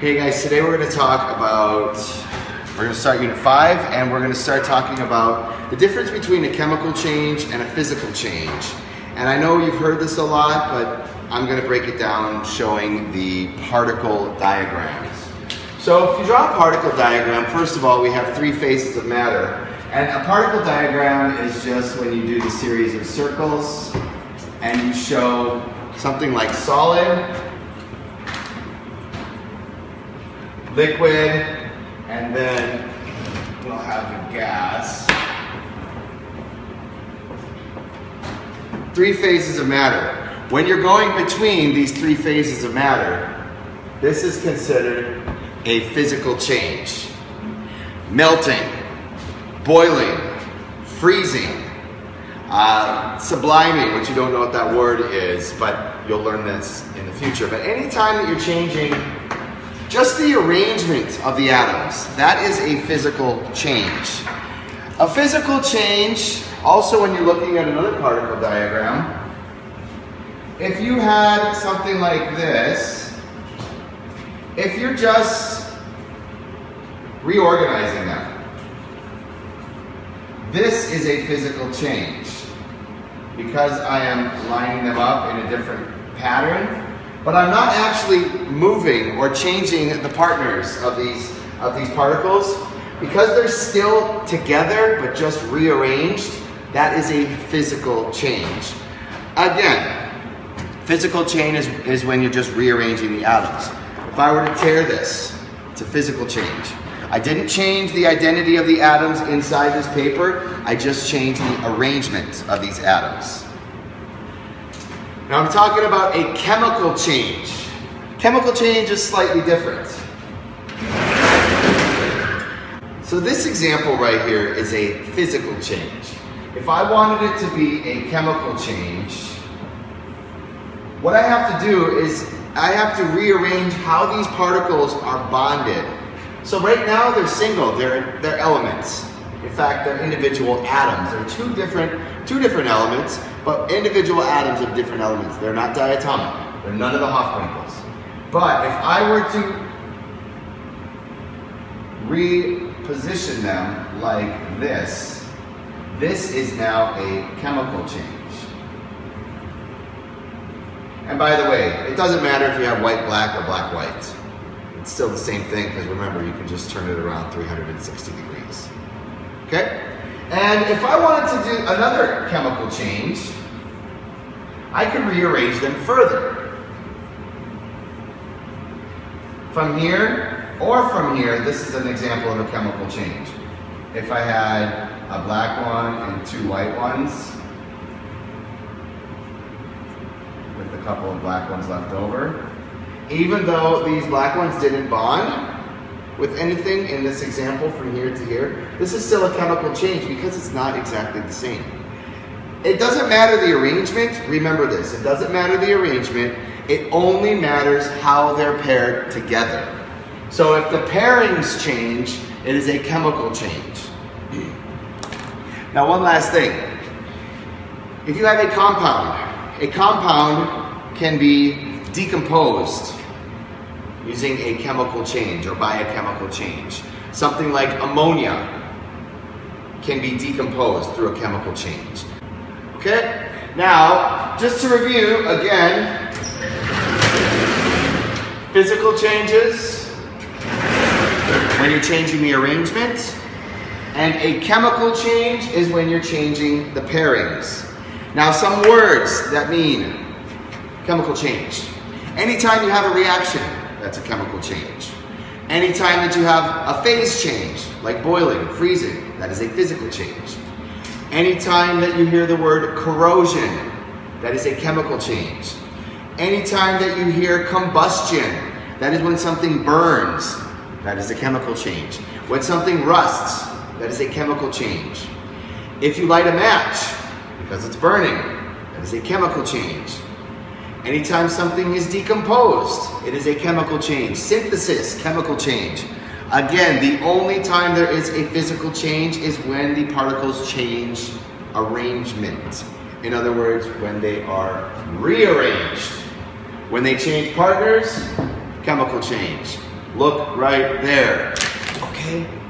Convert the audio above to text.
Hey guys, today we're going to talk about, we're going to start Unit 5 and we're going to start talking about the difference between a chemical change and a physical change. And I know you've heard this a lot, but I'm going to break it down showing the particle diagrams. So if you draw a particle diagram, first of all, we have three phases of matter. And a particle diagram is just when you do the series of circles and you show something like solid, liquid, and then we'll have the gas. Three phases of matter. When you're going between these three phases of matter, this is considered a physical change. Melting, boiling, freezing, subliming, which you don't know what that word is, but you'll learn this in the future. But anytime that you're changing just the arrangement of the atoms, that is a physical change. A physical change, also when you're looking at another particle diagram, if you had something like this, if you're just reorganizing them, this is a physical change because I am lining them up in a different pattern. But I'm not actually moving or changing the partners of these particles. Because they're still together but just rearranged, that is a physical change. Again, physical change is when you're just rearranging the atoms. If I were to tear this, it's a physical change. I didn't change the identity of the atoms inside this paper, I just changed the arrangement of these atoms. Now I'm talking about a chemical change. Chemical change is slightly different. So this example right here is a physical change. If I wanted it to be a chemical change, what I have to do is I have to rearrange how these particles are bonded. So right now they're single, they're elements. In fact, they're individual atoms. They're two different elements, but individual atoms of different elements. They're not diatomic. They're none of the Hofwinkels. But if I were to reposition them like this, this is now a chemical change. And by the way, it doesn't matter if you have white, black, or black, white. It's still the same thing because remember, you can just turn it around 360 degrees. Okay? And if I wanted to do another chemical change, I could rearrange them further. From here or from here, this is an example of a chemical change. If I had a black one and two white ones, with a couple of black ones left over, even though these black ones didn't bond with anything in this example from here to here, this is still a chemical change because it's not exactly the same. It doesn't matter the arrangement, remember this, it doesn't matter the arrangement, it only matters how they're paired together. So if the pairings change, it is a chemical change. Now one last thing, if you have a compound can be decomposed using a chemical change or by a chemical change. Something like ammonia can be decomposed through a chemical change. Okay? Now, just to review again, physical changes, when you're changing the arrangement, and a chemical change is when you're changing the pairings. Now, some words that mean chemical change. Anytime you have a reaction, that's a chemical change. Anytime that you have a phase change, like boiling, freezing, that is a physical change. Anytime that you hear the word corrosion, that is a chemical change. Anytime that you hear combustion, that is when something burns, that is a chemical change. When something rusts, that is a chemical change. If you light a match, because it's burning, that is a chemical change. Anytime something is decomposed, it is a chemical change. Synthesis, chemical change. Again, the only time there is a physical change is when the particles change arrangement. In other words, when they are rearranged. When they change partners, chemical change. Look right there. Okay?